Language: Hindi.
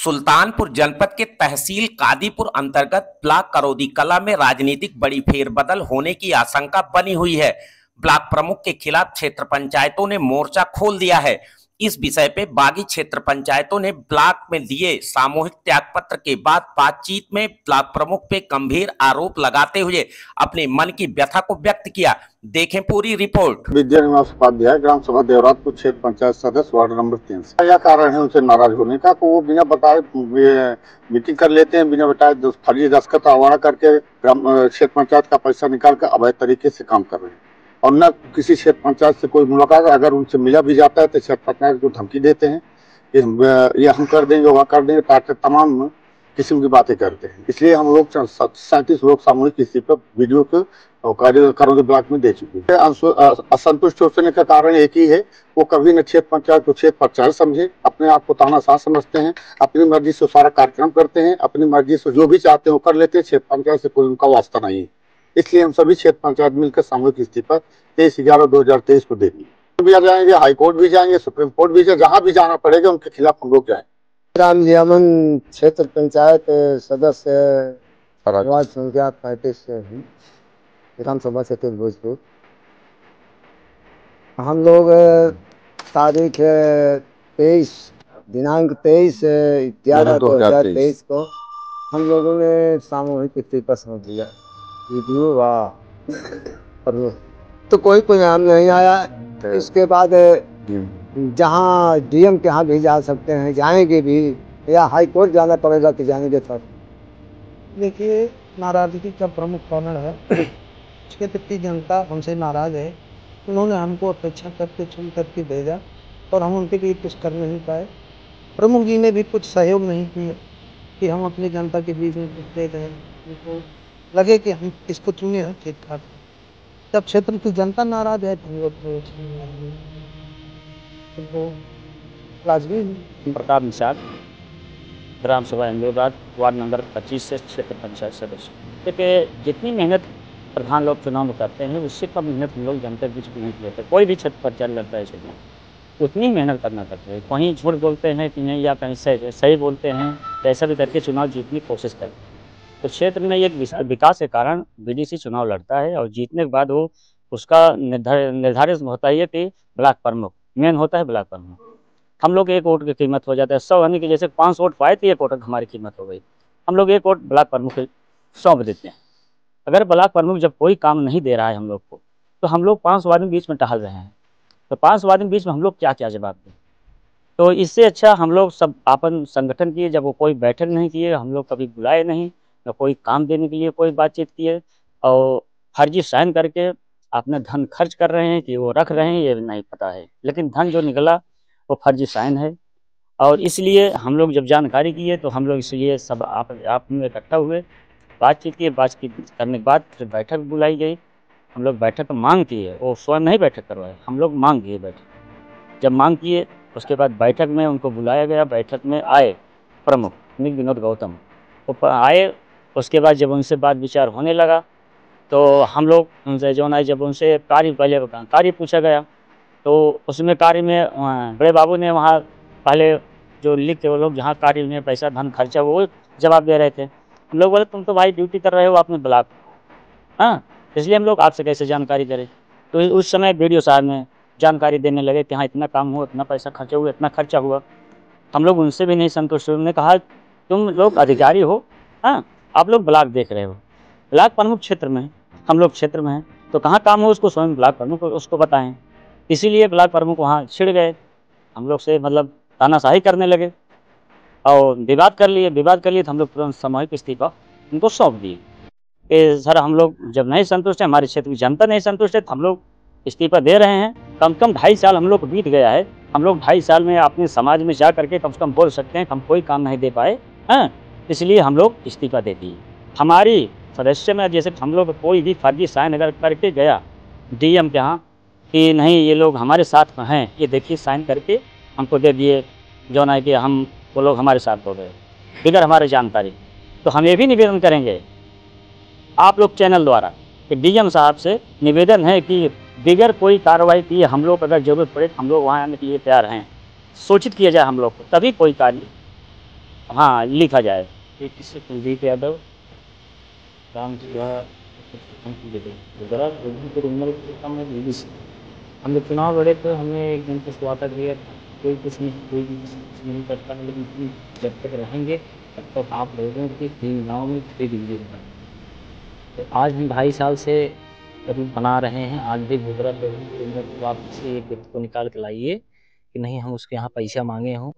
सुल्तानपुर जनपद के तहसील कादीपुर अंतर्गत ब्लॉक करौदी कला में राजनीतिक बड़ी फेरबदल होने की आशंका बनी हुई है। ब्लॉक प्रमुख के खिलाफ क्षेत्र पंचायतों ने मोर्चा खोल दिया है। इस विषय पे बागी क्षेत्र पंचायतों ने ब्लॉक में दिए सामूहिक त्यागपत्र के बाद बातचीत में ब्लॉक प्रमुख पे गंभीर आरोप लगाते हुए अपने मन की व्यथा को व्यक्त किया। देखें पूरी रिपोर्ट। विद्यानिवास उपाध्याय, ग्राम सभा देवरातपुर, क्षेत्र पंचायत सदस्य, वार्ड नंबर 3 से। क्या कारण है उनसे नाराज होने का? वो बिना बताए मीटिंग कर लेते हैं, बिना बताए फर्जी दस्तखत आवाड़ा करके क्षेत्र पंचायत का पैसा निकाल कर अवैध तरीके से काम कर रहे हैं और न किसी क्षेत्र पंचायत से कोई मुलाकात। अगर उनसे मिला भी जाता है तो क्षेत्र पंचायत को धमकी देते हैं कि ये हम कर देंगे, वहाँ कर देंगे, ताकि तमाम किस्म की बातें करते हैं। इसलिए हम लोग 37 लोग सामूहिक इस्तीफा वीडियो को करौदी ब्लॉक में दे चुके हैं। असंतुष्ट होने का कारण एक ही है, वो कभी न क्षेत्र पंचायत को क्षेत्र पंचायत समझे, अपने आप को तानाशाह समझते हैं, अपनी मर्जी से सारा कार्यक्रम करते हैं, अपनी मर्जी से जो भी चाहते हैं वो कर लेते हैं। क्षेत्र पंचायत से कोई उनका वास्ता नहीं है। इसलिए हम सभी क्षेत्र पंचायत मिलकर सामूहिक इस्तीफा 23/11/2023 को देंगे। भी जाएंगे, हाईकोर्ट भी जाएंगे, सुप्रीम कोर्ट भी जाएंगे, जहाँ भी जाना पड़ेगा उनके खिलाफ हम लोग जाएंगे। राम जियामन, क्षेत्र पंचायत सदस्य, वार्ड संख्या 35 से ग्राम सभा क्षेत्र भोजपुर। हम लोग तारीख 23 दिनांक 23/11/2023 को हम लोगों ने सामूहिक इस्तीफा सौंप दिया। तो कोई परिणाम नहीं आया। इसके बाद जहाँ डीएम के यहाँ भी जा सकते हैं, जाएंगे भी, या हाई कोर्ट जाना पड़ेगा तो जाएंगे। तब देखिए, नाराजगी का प्रमुख कारण है क्षेत्र की जनता हमसे नाराज है। उन्होंने हमको अपेक्षा करके चुन करके भेजा और हम उनके लिए कुछ कर नहीं पाए। प्रमुख जी ने भी कुछ सहयोग नहीं किया कि हम अपनी जनता के बीच में दे दें। उनको लगे कि हम इसको चुने हैं ठीक ठाक। जब क्षेत्र की जनता नाराज है तो प्रताप निषाद, ग्राम सभा इंदौरात, वार्ड नंबर 25 से क्षेत्र पंचायत सदस्य। देखिए, जितनी मेहनत प्रधान लोग चुनाव में करते हैं उससे कम मेहनत हम लोग जनता के बीच नहीं लेते। कोई भी क्षेत्र पंचायत लड़ता है इसमें उतनी मेहनत करना पड़ता है। कहीं झूठ बोलते हैं कि नहीं, या कहीं सही बोलते हैं, तो ऐसा भी करके चुनाव जीतने की कोशिश करते हैं। तो क्षेत्र में एक विकास के कारण बीडीसी चुनाव लड़ता है और जीतने के बाद वो उसका निर्धारित होता है कि ब्लॉक प्रमुख मेन होता है। ब्लॉक प्रमुख हम लोग एक वोट की कीमत हो जाता है 100 यानी कि जैसे 5 वोट पाए तो 1 वोट हमारी कीमत हो गई। हम लोग 1 वोट ब्लॉक प्रमुख सौंप देते हैं। अगर ब्लॉक प्रमुख जब कोई काम नहीं दे रहा है हम लोग को, तो हम लोग 5 आदमी बीच में टहल रहे हैं, तो 5 आदमी बीच में हम लोग क्या क्या जवाब दें? तो इससे अच्छा हम लोग सब अपन संगठन किए। जब वो कोई बैठक नहीं किए, हम लोग कभी बुलाए नहीं, न कोई काम देने के लिए कोई बातचीत किए, और फर्जी साइन करके अपना धन खर्च कर रहे हैं कि वो रख रहे हैं ये नहीं पता है, लेकिन धन जो निकला वो फर्जी साइन है। और इसलिए हम लोग जब जानकारी किए तो हम लोग इसलिए सब आप में इकट्ठा हुए, बातचीत किए। बातचीत करने के बाद फिर बैठक बुलाई गई। हम लोग बैठक मांग किए, वो स्वयं नहीं बैठक करवाए, हम लोग मांग किए बैठक। जब मांग किए उसके बाद बैठक में उनको बुलाया गया। बैठक में आए प्रमुख विनोद गौतम, वो आए। उसके बाद जब उनसे बात विचार होने लगा तो हम लोग उनसे जो है, जब उनसे कार्य पूछा गया तो उसमें कार्य में बड़े बाबू ने वहाँ पहले जो लिख के वो लोग जहाँ कार्य में पैसा धन खर्चा वो जवाब दे रहे थे। हम लोग बोले तुम तो भाई ड्यूटी कर रहे हो आपने ब्लॉक, हाँ, इसलिए हम लोग आपसे कैसे जानकारी करें। तो उस समय बीडीओ साहब ने जानकारी देने लगे कि हाँ इतना काम हुआ, इतना पैसा खर्चा हुआ, इतना खर्चा हुआ। हम लोग उनसे भी नहीं संतुष्ट हुए। उन्होंने कहा तुम लोग अधिकारी हो, हाँ, आप लोग ब्लॉक देख रहे हो, ब्लॉक प्रमुख क्षेत्र में, हम लोग क्षेत्र में हैं, तो कहाँ काम हो उसको स्वयं ब्लॉक प्रमुख उसको बताएं। इसीलिए ब्लॉक प्रमुख वहाँ छिड़ गए, हम लोग से मतलब तानाशाही करने लगे और विवाद कर लिए तो हम लोग तुरंत सामूहिक इस्तीफा उनको सौंप दिए कि सर हम लोग जब नहीं संतुष्ट है, हमारे क्षेत्र की जनता नहीं संतुष्ट है, तो हम लोग इस्तीफा दे रहे हैं। कम से कम 2.5 साल हम लोग को बीत गया है। हम लोग 2.5 साल में अपने समाज में जा करके कम से कम बोल सकते हैं कि हम कोई काम नहीं दे पाए, हाँ, इसलिए हम लोग इस्तीफा दे दिए। हमारी सदस्य में जैसे हम लोग कोई भी फर्जी साइन अगर करके गया डीएम के यहाँ कि नहीं ये लोग हमारे साथ में हैं, ये देखिए साइन करके हमको दे दिए, जो ना कि हम वो लोग हमारे साथ हो गए बिगैर हमारे जानकारी। तो हम ये भी निवेदन करेंगे आप लोग चैनल द्वारा कि डीएम साहब से निवेदन है कि बिगैर कोई कार्रवाई किए हम लोग अगर जरूरत पड़े हम लोग वहाँ आने के लिए तैयार हैं। सूचित किया जाए हम लोग को, तभी कोई कार्य हाँ, लिखा जाए। किससे कुलदीप यादव राम हम जब चुनाव लड़े तो हमें एक दिन कुछ वादा दिया, कोई कुछ नहीं करता, लेकिन जब तक रहेंगे तब तक आप लोगों की गाँव में फ्री बिजली देना। तो आज हम 2.5 साल से करीब बना रहे हैं। आज भी गुजरा लोगों को वापस से एक व्यक्ति को निकाल के लाइए कि नहीं हम उसके यहाँ पैसा मांगे हों।